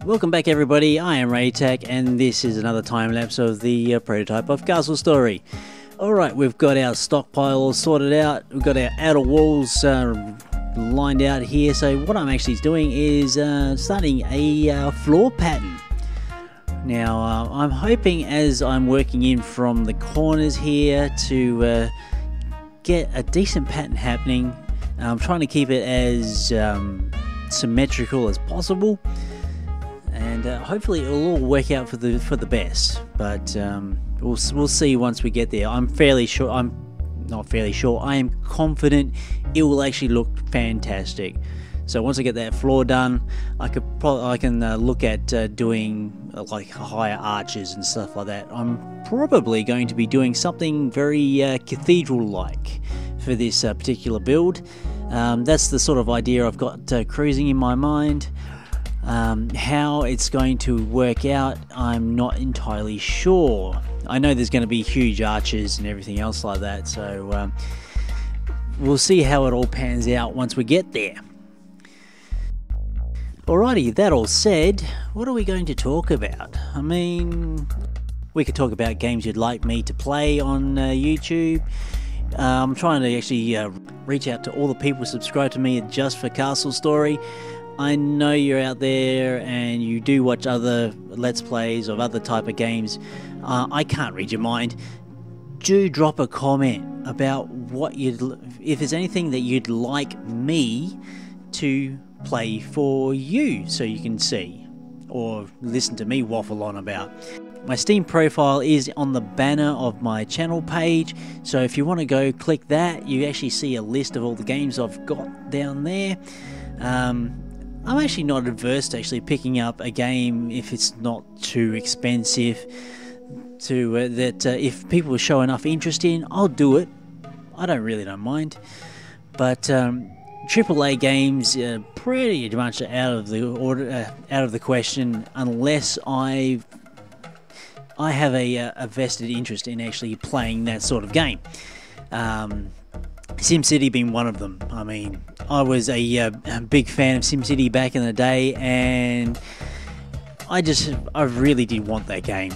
Welcome back everybody, I am Raetac and this is another time lapse of the prototype of Castle Story. Alright, we've got our stockpile all sorted out, we've got our outer walls lined out here, so what I'm actually doing is starting a floor pattern. Now I'm hoping as I'm working in from the corners here to get a decent pattern happening. I'm trying to keep it as symmetrical as possible. And hopefully it'll all work out for the best, but we'll see once we get there. I am confident it will actually look fantastic. So once I get that floor done, I can look at doing like higher arches and stuff like that. I'm probably going to be doing something very cathedral-like for this particular build. That's the sort of idea I've got cruising in my mind. How it's going to work out, I'm not entirely sure. I know there's going to be huge arches and everything else like that, so we'll see how it all pans out once we get there. Alrighty, that all said, what are we going to talk about? I mean, we could talk about games you'd like me to play on YouTube. I'm trying to actually reach out to all the people who subscribe to me just for Castle Story. I know you're out there and you do watch other Let's Plays of other type of games. I can't read your mind. Do drop a comment about if there's anything that you'd like me to play for you so you can see or listen to me waffle on about. My Steam profile is on the banner of my channel page, so if you want to go click that, you actually see a list of all the games I've got down there. I'm actually not adverse to actually picking up a game if it's not too expensive. If people show enough interest in, I'll do it. I don't mind. But AAA games are pretty much out of the question unless I have a vested interest in actually playing that sort of game. SimCity being one of them. I mean, I was a big fan of SimCity back in the day, and I really did want that game.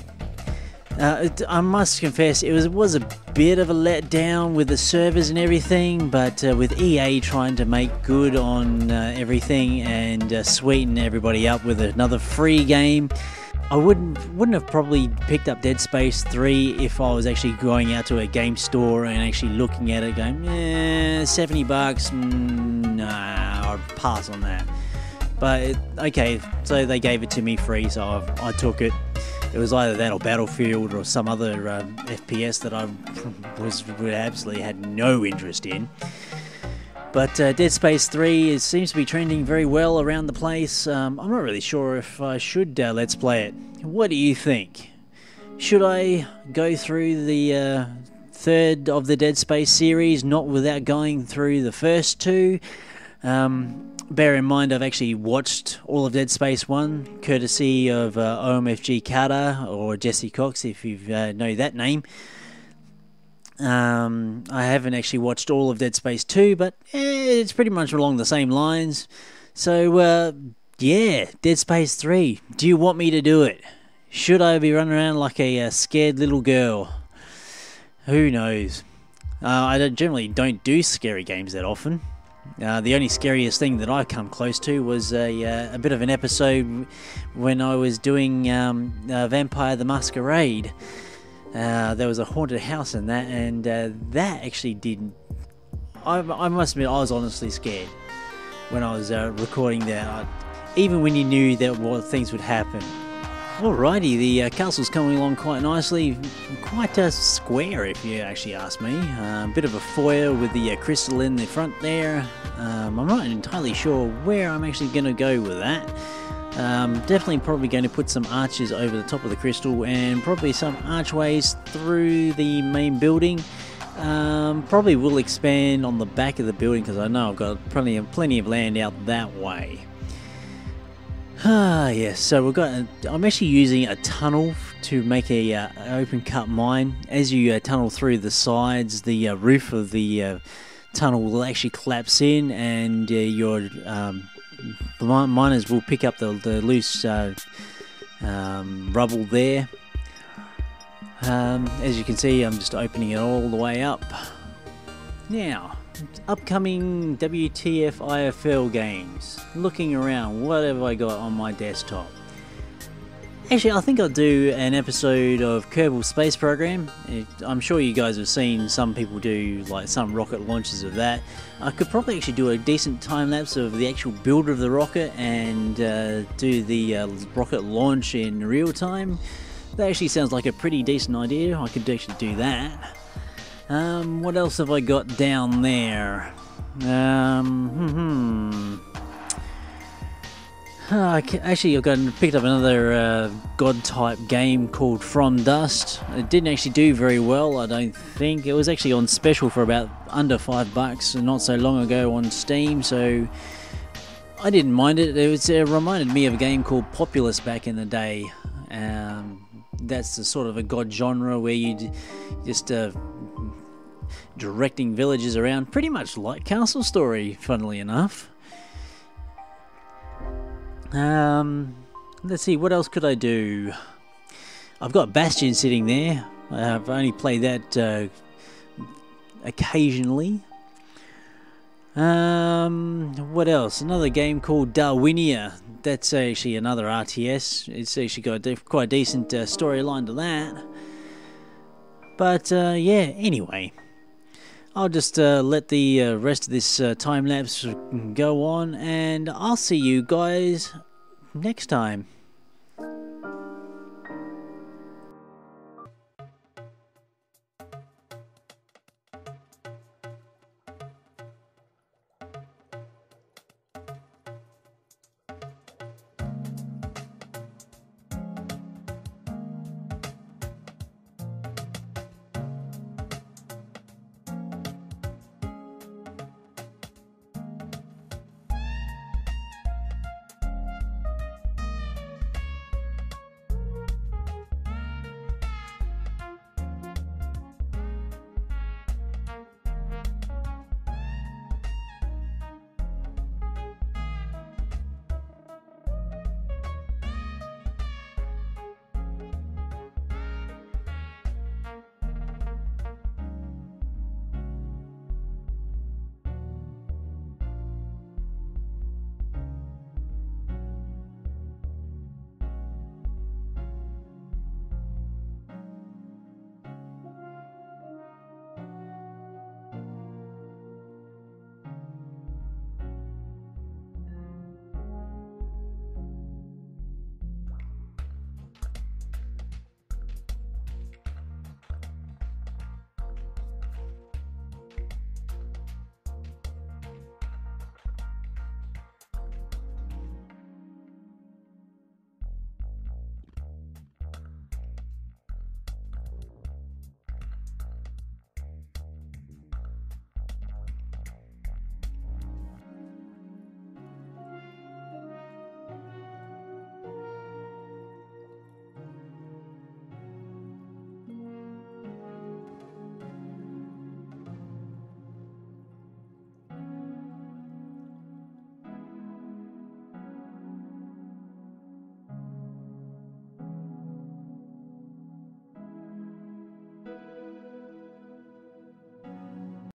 I must confess, it was a bit of a letdown with the servers and everything, but with EA trying to make good on everything and sweeten everybody up with another free game, I wouldn't have probably picked up Dead Space 3 if I was actually going out to a game store and actually looking at it going, $70, nah, I'll pass on that. But okay, so they gave it to me free, so I took it. It was either that or Battlefield or some other FPS that I absolutely had no interest in. But Dead Space 3 seems to be trending very well around the place. I'm not really sure if I should Let's Play it. What do you think? Should I go through the third of the Dead Space series, not without going through the first two? Bear in mind I've actually watched all of Dead Space 1, courtesy of OMFG Carter, or Jesse Cox if you know that name. I haven't actually watched all of Dead Space 2, but it's pretty much along the same lines. So, yeah, Dead Space 3. Do you want me to do it? Should I be running around like a scared little girl? Who knows? I generally don't do scary games that often. The only scariest thing that I come close to was a bit of an episode when I was doing Vampire the Masquerade. There was a haunted house in that, and that actually didn't... I must admit, I was honestly scared when I was recording that, even when you knew that what things would happen. Alrighty, the castle's coming along quite nicely, quite square if you actually ask me. A bit of a foyer with the crystal in the front there. I'm not entirely sure where I'm actually going to go with that. Definitely probably going to put some arches over the top of the crystal and probably some archways through the main building. Probably will expand on the back of the building because I know I've got plenty of land out that way. Yes, so I'm actually using a tunnel to make a open cut mine. As you tunnel through the sides, the roof of the tunnel will actually collapse in, and your the miners will pick up the loose rubble there. As you can see, I'm just opening it all the way up. Now, upcoming WTF IFL games. Looking around, what have I got on my desktop? Actually, I think I'll do an episode of Kerbal Space Program. I'm sure you guys have seen some people do like some rocket launches of that. I could probably actually do a decent time lapse of the actual build of the rocket and do the rocket launch in real time. That actually sounds like a pretty decent idea. I could actually do that. What else have I got down there? Actually, I've picked up another God-type game called From Dust. It didn't actually do very well, I don't think. It was actually on special for about under $5 not so long ago on Steam, so I didn't mind it. It reminded me of a game called Populous back in the day. That's the sort of a God genre where you just directing villages around, pretty much like Castle Story, funnily enough. Let's see, what else could I do? I've got Bastion sitting there. I've only played that occasionally. What else? Another game called Darwinia. That's actually another RTS. It's actually got a quite decent storyline to that. But yeah, anyway, I'll just let the rest of this time lapse go on, and I'll see you guys next time.